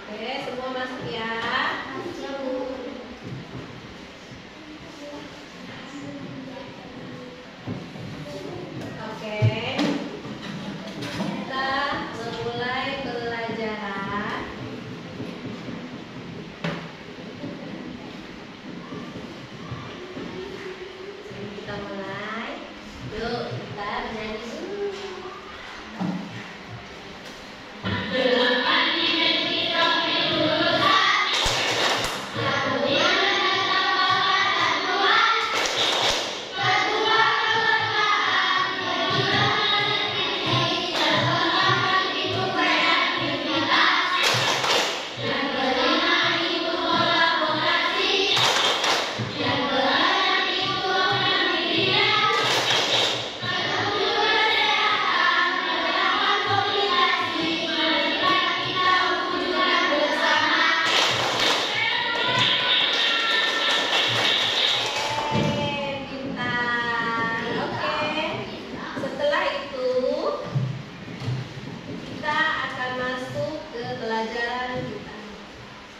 Oke, semua masuk ya. Oke, kita memulai pelajaran. Kita mulai. Yuk, kita bernyanyi dulu.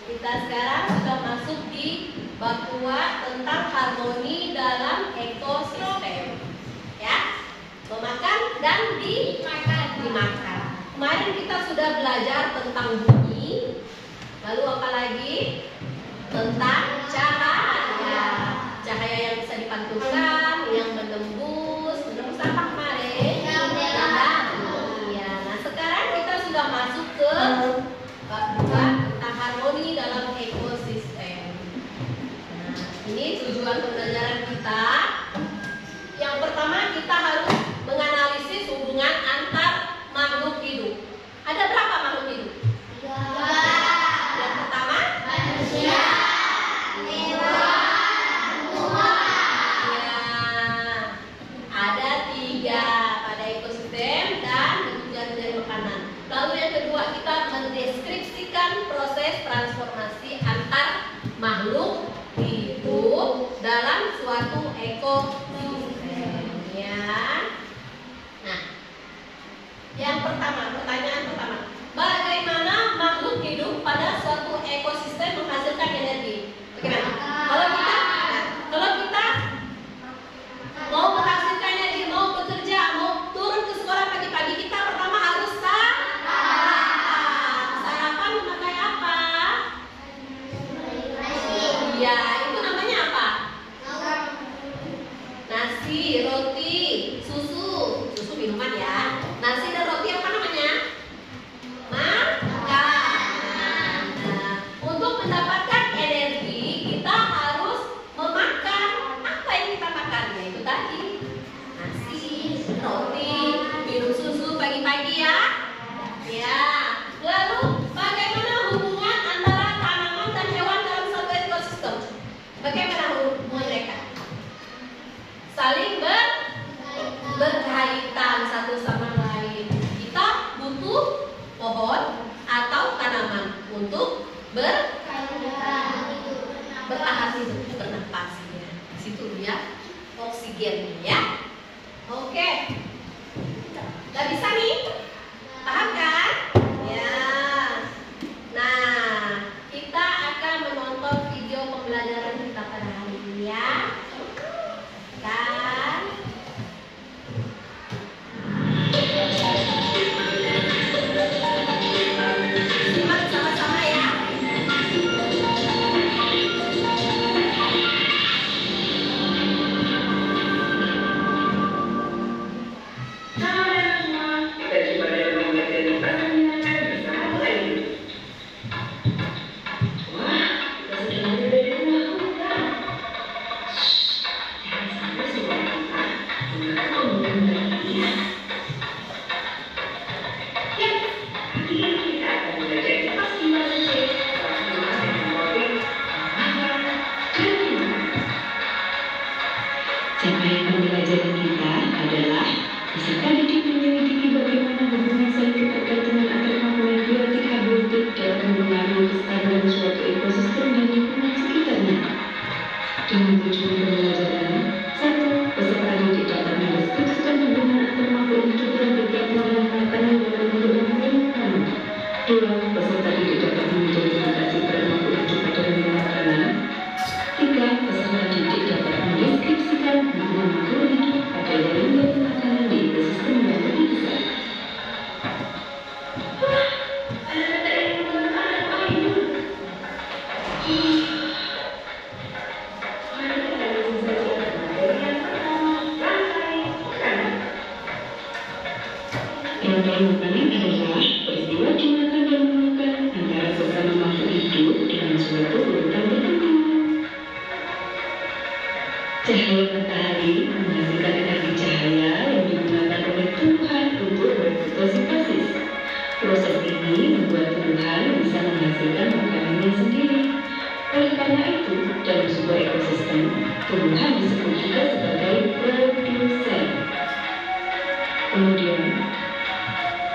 Kita sekarang sudah masuk di bab 2 tentang harmoni dalam ekosistem. Ya, memakan dan dimakan. Kemarin kita sudah belajar tentang bumi. Lalu apa lagi? Tentang cahaya. Cahaya yang bisa dipantulkan, yang menembus apa kemarin? Ya. Nah, sekarang kita sudah masuk ke bab 2 tentang harmoni dalam ekosistem. Nah, ini tujuan pembelajaran kita. Yang pertama, kita harus menganalisis hubungan antar makhluk hidup. Ada berapa makhluk hidup? 2. Yang pertama, manusia, hewan, tumbuhan. Ya, ada 3 pada ekosistem dan bekerja menjadi makanan. Lalu yang kedua, kita mendeskripsikan proses transformasi antar makhluk hidup dalam suatu ekosistem. Ya. Nah, yang pertama, pertanyaan pertama, bagaimana makhluk hidup pada suatu ekosistem menghasilkan energi? Bagaimana? Kalau kita mau menghasilkan energi, mau bekerja, mau turun ke sekolah pagi-pagi, kita pertama harus sarapan memakai apa? Ya, itu namanya apa? Nasi, roti, susu minuman ya. Nasi dan roti apa namanya? Makan. Nah, untuk mendapatkan energi kita harus memakan apa yang kita makan, yaitu tadi nasi, roti, minum susu pagi-pagi ya. Ya. Lalu bagaimana hubungan antara tanaman dan hewan dalam suatu ekosistem? Bagaimana hubungan mereka? Saling berkaitan satu sama lain. Kita butuh pohon atau tanaman untuk bertahan hidup, bernapas ya. Di situ dia oksigen ya. Oke. Gak bisa nih? Paham kan? Ya. Nah, kita akan menonton video pembelajaran kita pada hari ini ya. Kan? Simak sama-sama ya. Hello everyone. Permakanan adalah peristiwa dimakan dan memakan antara sesama makhluk hidup dengan suatu urutan tertentu. Cahaya matahari menghasilkan energi cahaya yang digunakan oleh tumbuhan untuk berfotosintesis. Proses ini membuat tumbuhan bisa menghasilkan makanannya sendiri. Oleh karena itu, dalam sebuah ekosistem, tumbuhan disebut juga sebagai produsen. Kemudian,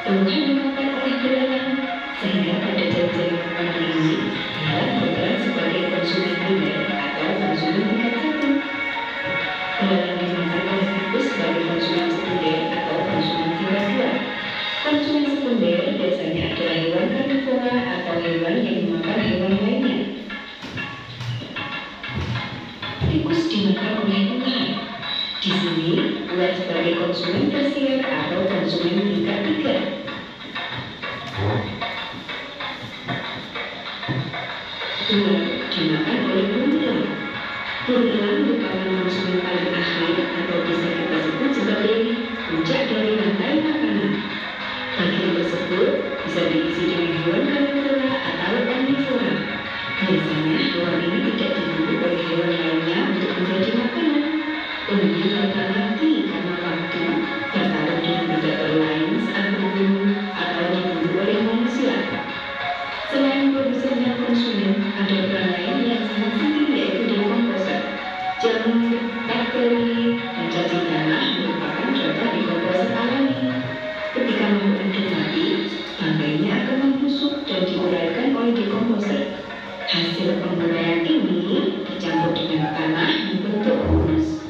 tumbuhan dimakan oleh belalang, sehingga pada jajaran makanan ini, belalang berperan sebagai konsumen primer atau konsumen tingkat satu. Belalang dimakan oleh tikus sebagai konsumen sekunder atau konsumen tingkat dua. Konsumen sekunder biasanya adalah hewan karnivora atau hewan yang dimakan hewan lainnya. Tikus dimakan oleh ular. Di sini, ular sebagai konsumen tersier atau konsumen tingkat tiga. Ular dimakan oleh beruang. Beruang merupakan konsumen paling akhir atau bisa kita sebut sebagai puncak dari rantai makanan. Bagian tersebut bisa diisi dengan hewan karnivora atau omnivora. Biasanya hewan ini tidak diburu oleh hewan lainnya untuk menjadi makanan. Kemudian mereka mati karena waktu bertarung dengan predator lain saat berburu atau diburu oleh manusia. Selain produsen dan konsumen, ada peran lain yang sangat penting yaitu dekomposer. Jamur, bakteri, dan cacing tanah merupakan contoh dekomposer alami. Ketika makhluk hidup mati, bangkainya akan membusuk dan diuraikan oleh dekomposer. Hasil penguraian ini dicampur dengan tanah membentuk humus.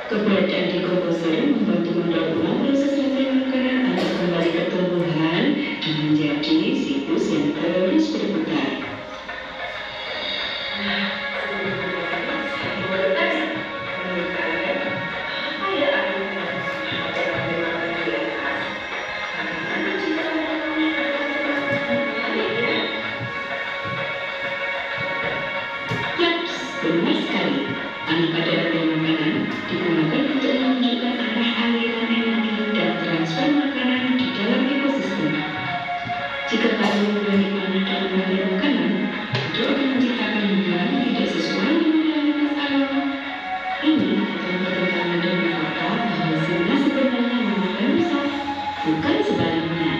Keberadaan dekomposer membantu mendaur ulang proses rantai makanan agar kembali ke tumbuhan dan menjadi siklus yang terus berputar. Benar sekali, anak pada rantai makanan digunakan untuk menunjukkan arah aliran energi dan transfer makanan di dalam ekosistem. Jika kalian berani mana dalam rantai makanan, itu akan menciptakan hubungan yang tidak sesuai dengan realitas alam. Ini akan bertentangan dengan fakta bahwa singa sebenarnya memakan rusa, bukan sebaliknya.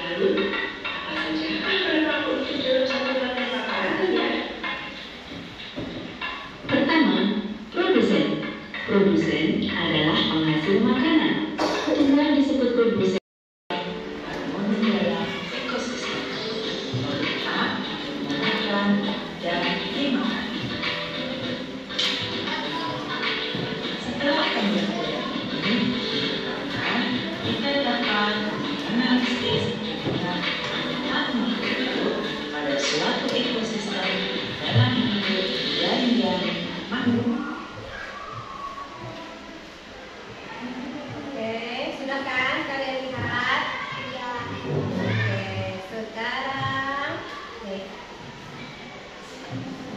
Lalu, pertama, produsen adalah penghasil makanan. Tumbuhan disebut produsen dalam ekosistem melihat, memakan, dan dimakan. Setelah pembelajaran ini, kita dapat analisis dengan makhluk pada suatu ekosistem dalam hidup dan makhluk. Oke, sudah kan kalian lihat? Iya. Oke, sekarang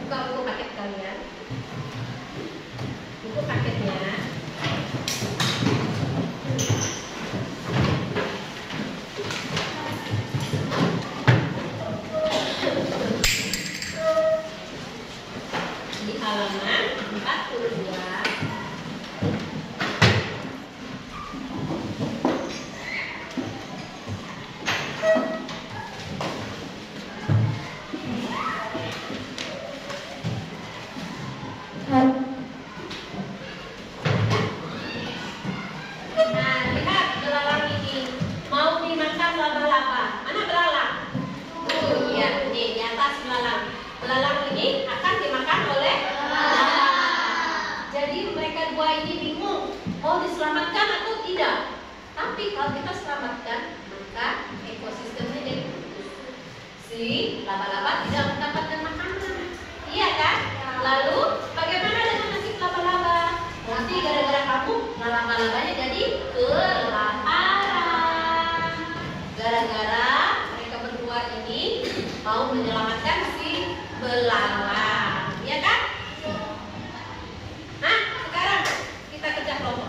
buka buku paket kalian. Buku paketnya. Di halaman 42. Nah, lihat belalang ini mau dimakan laba-laba. Mana belalang? Iya, nih di atas belalang. Belalang ini akan dimakan oleh laba. Jadi mereka dua ini bingung mau diselamatkan atau tidak. Tapi kalau kita selamatkan, maka ekosistemnya jadi putus. Si laba-laba tidak mendapatkan makanan. Iya kan? Lalu bagaimana dengan nasib laba-laba? Nanti gara-gara kamu, laba-labanya jadi kelaparan. Gara-gara mereka berdua ini mau menyelamatkan si belalang, ya kan? Nah, sekarang kita kerja kelompok.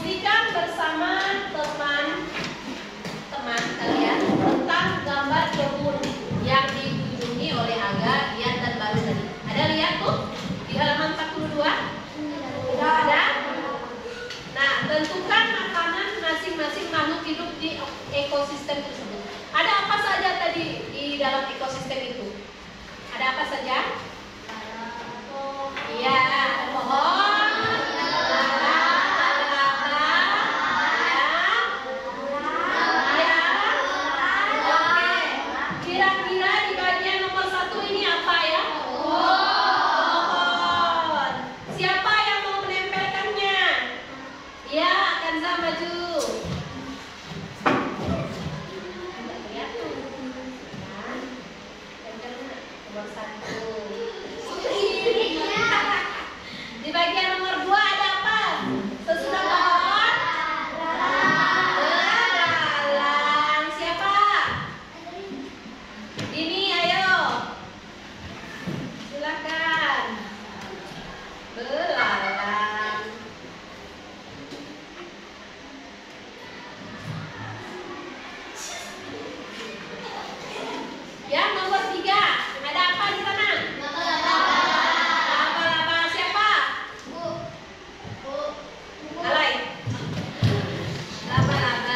diskusikan bersama teman-teman kalian tentang gambar kebun yang dikunjungi oleh Aga, Ian, dan Baru tadi. Ada lihat tuh di halaman 42? Ada? Nah, tentukan makanan masing-masing makhluk hidup di ekosistem tersebut. Ada apa saja tadi di dalam ekosistem itu? Ada apa saja? Iya, ada pohon, oke. Kira-kira di bagian nomor 1 ini apa ya? Pohon. Siapa yang mau menempelkannya? Ya, Kanza maju. Nomor 1. Di bagian nomor 2 ada apa? Sesudah pohon? Belalang. Siapa? Ini, ayo. Silakan. Belalang. Yang nomor 3, ada apa di sana? Laba-laba. Siapa? Alay. Laba-laba.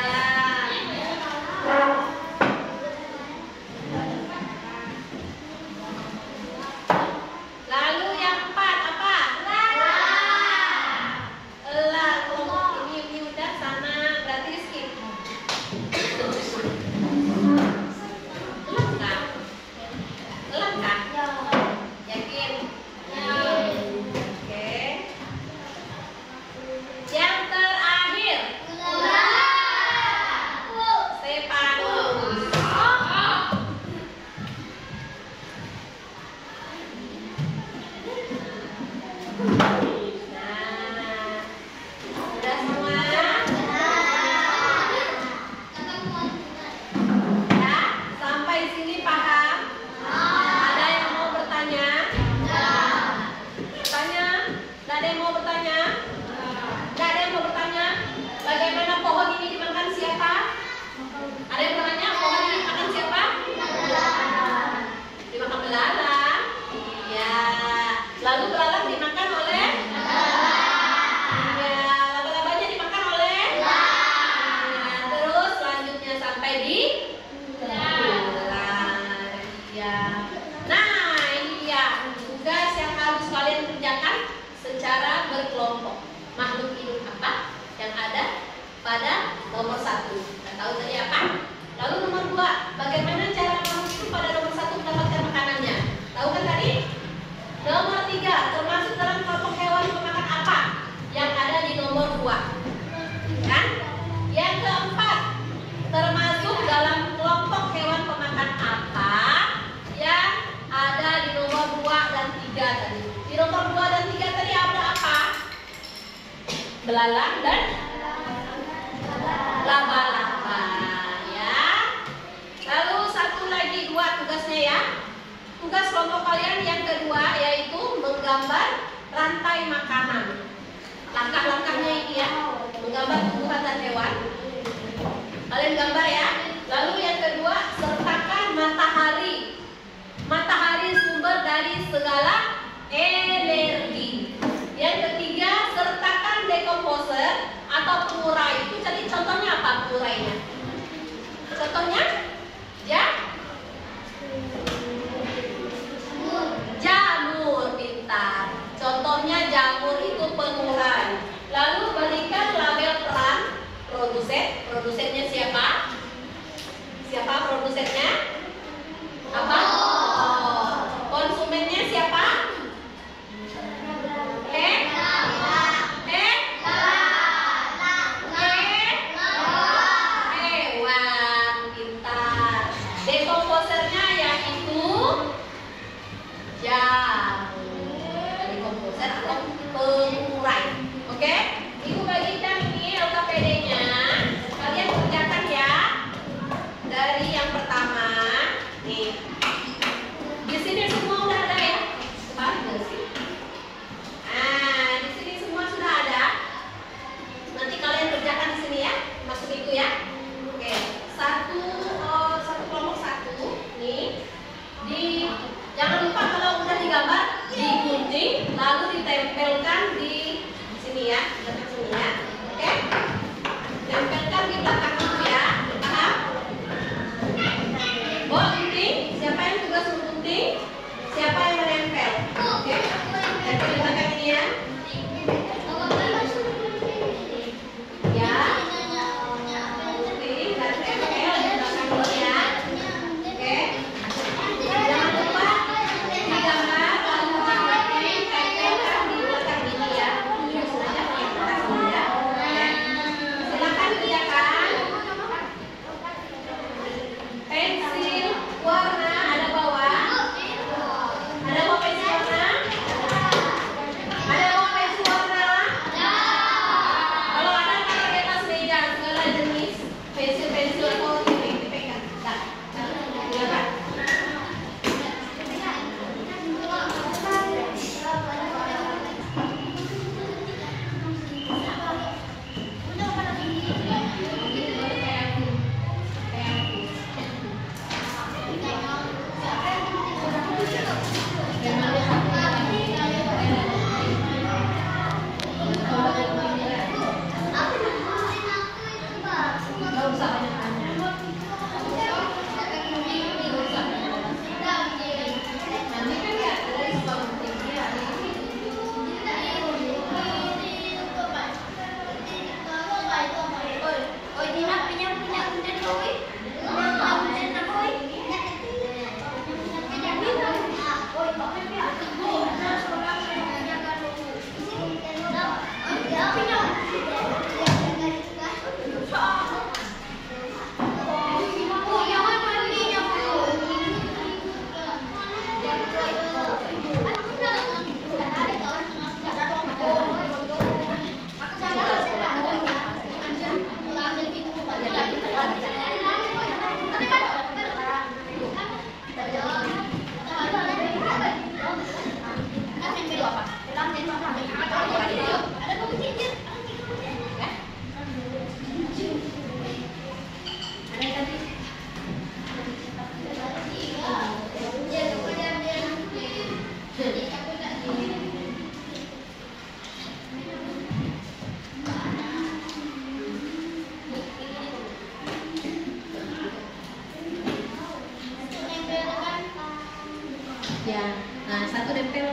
Lalu yang 4 apa? Elang. Kelompok ini udah sana, berarti skip. Elang kah? Elang kah? Yakin? Oke. Yang terakhir, Stefanus. Nah, udah semua? Ya, sampai sini paham? Ada yang mau bertanya? Bertanya? Nggak ada yang mau bertanya? Nggak ada yang mau bertanya? Bagaimana pohon ini dimakan siapa? Ada yang bertanya pohon ini dimakan siapa? Dimakan belalang. Iya. Lalu belalang dimakan oleh? Iya. Laba-labanya dimakan oleh? Nah, terus selanjutnya sampai di? Belalang. Iya. Nah, ini dia tugas yang harus kalian kerjakan secara berkelompok. Makhluk hidup apa yang ada pada nomor 1? Kita tahu tadi apa? Lalu nomor 2, bagaimana cara makhluk hidup pada nomor 1 mendapatkan makanannya? Tahu kan tadi? Nomor 3, termasuk dalam kelompok hewan pemakan apa yang ada di nomor 2? Kan? Yang keempat, termasuk dalam kelompok hewan pemakan apa yang ada di nomor 2 dan 3 tadi? Di nomor 2 dan 3 tadi ada apa? Belalang dan laba-laba, ya. Lalu satu lagi, 2 tugasnya ya. Tugas kelompok kalian yang kedua yaitu menggambar rantai makanan. Langkah-langkahnya ini ya, menggambar tumbuhan dan hewan. Kalian gambar ya. Lalu yang kedua, sertakan matahari. Matahari sumber dari segala energi. Yang ketiga, sertakan dekomposer atau pengurai. Itu jadi contohnya apa pengurainya? Contohnya? Jamur, pintar. Contohnya jamur itu pengurai. Lalu berikan label peran produsen. Produsennya siapa? Siapa produsennya? Apa? Oh. Konsumennya siapa?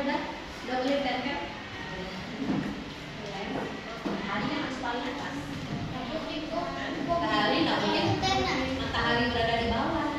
udah boleh tempel. Matahari harus paling atas. Matahari nggak boleh. Matahari berada di bawah.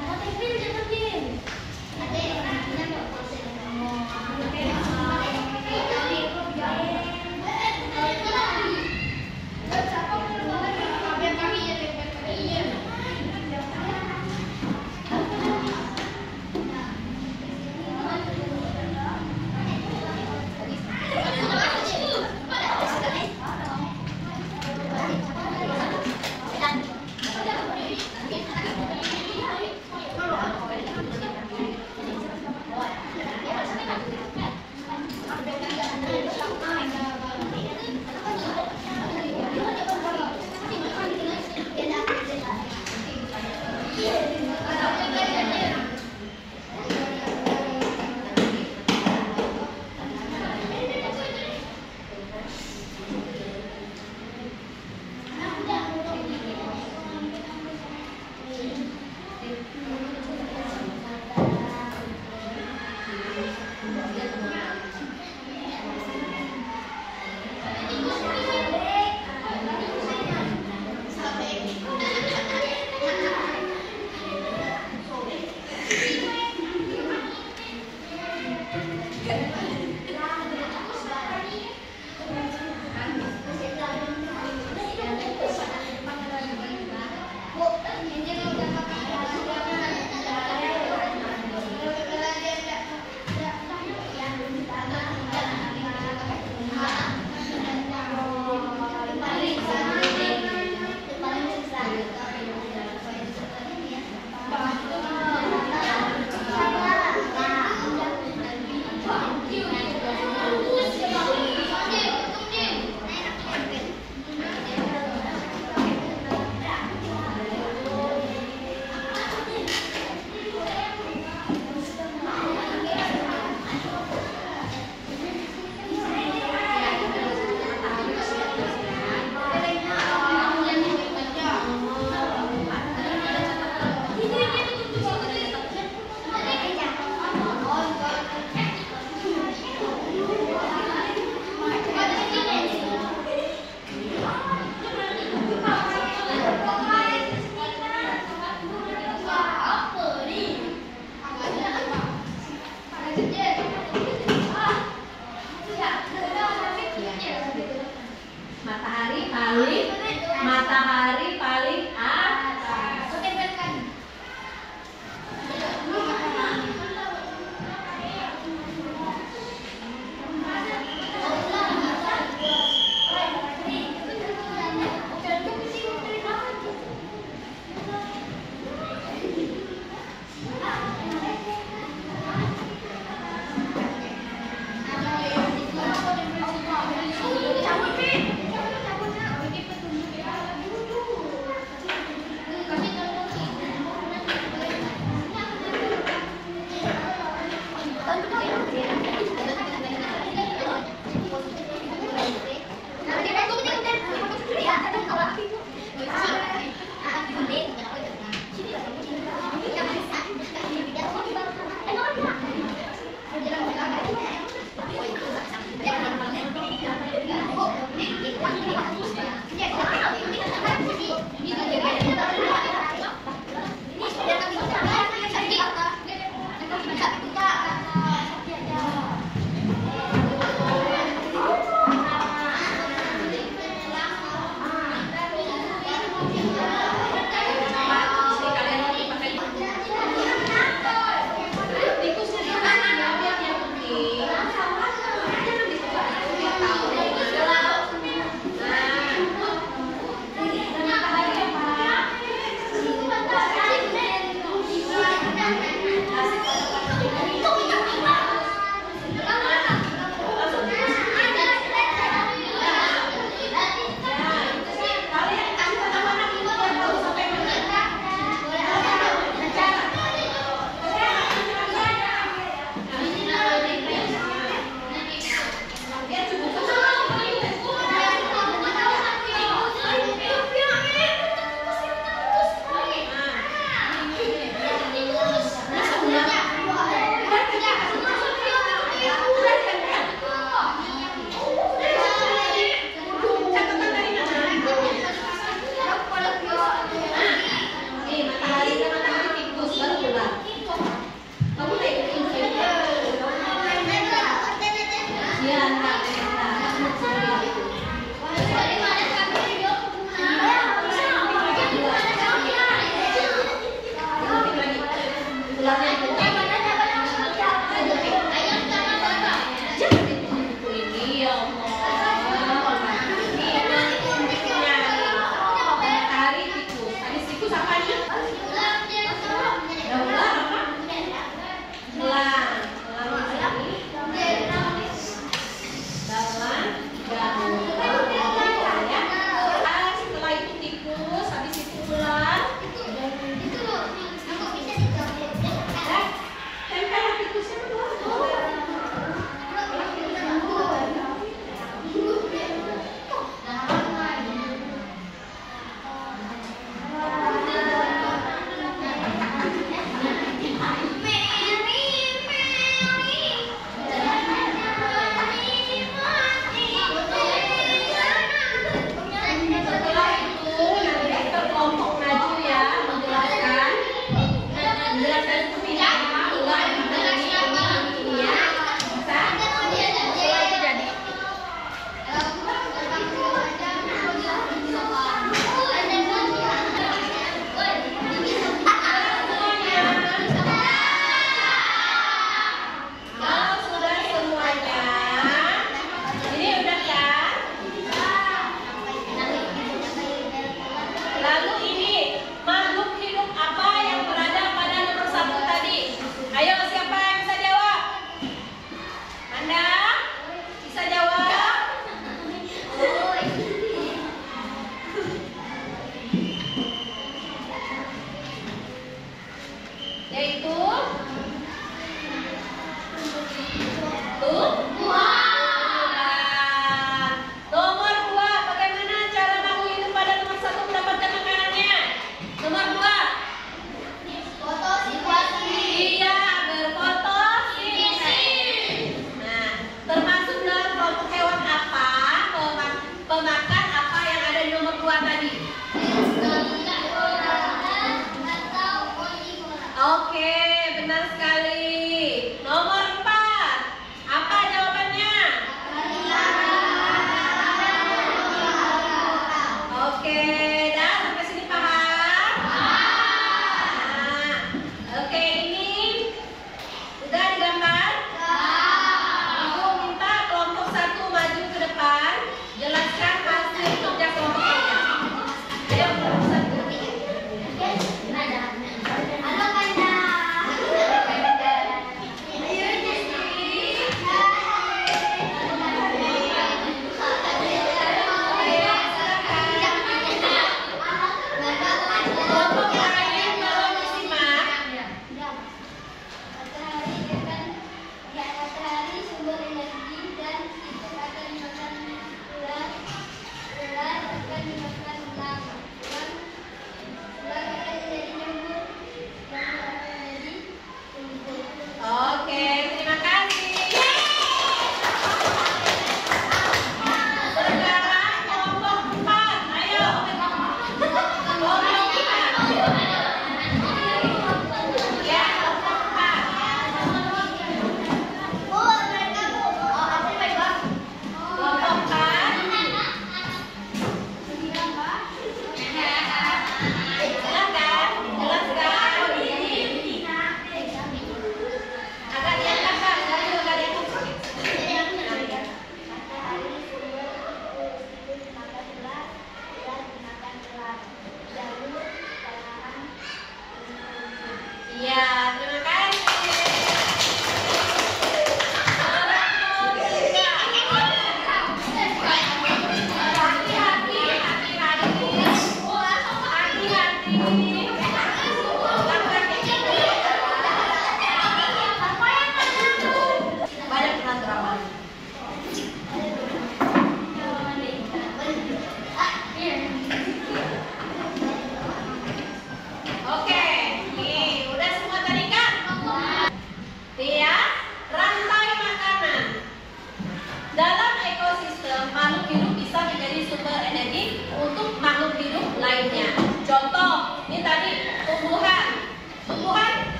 Matahari paling atas.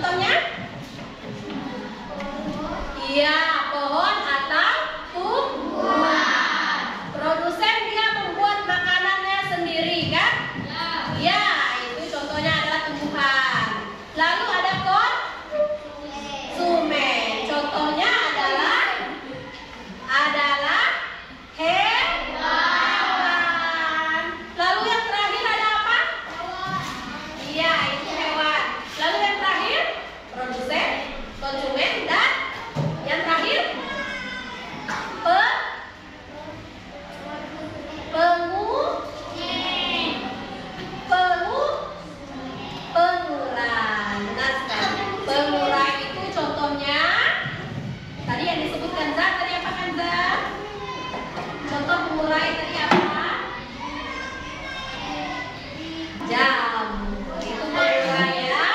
contohnya? Iya, pohon atau tumbuhan. Produsen dia membuat makanannya sendiri kan? Ya, itu contohnya adalah tumbuhan. Lalu ada konsumen. Contohnya adalah hewan. Lalu yang terakhir ada apa? Iya, itu hewan. Lalu yang terakhir produsen, konsumen, dan yang terakhir pengurai. Benar sekali. Pengurai itu contohnya tadi yang disebutkan Zat, tadi apa kan Zat? Contoh pengurai tadi apa? Jamu. Itu pengurai ya.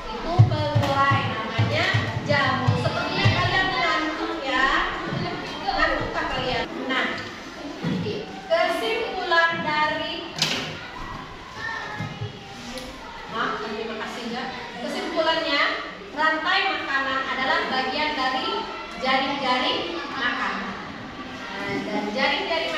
Itu pengurai namanya jamu. Sepertinya kalian mengantuk ya. Ngantukkah kalian? Nah, kesimpulan dari terima kasih ya. Kesimpulannya, rantai makanan adalah bagian dari jaring-jaring makanan. Dan jaring-jaring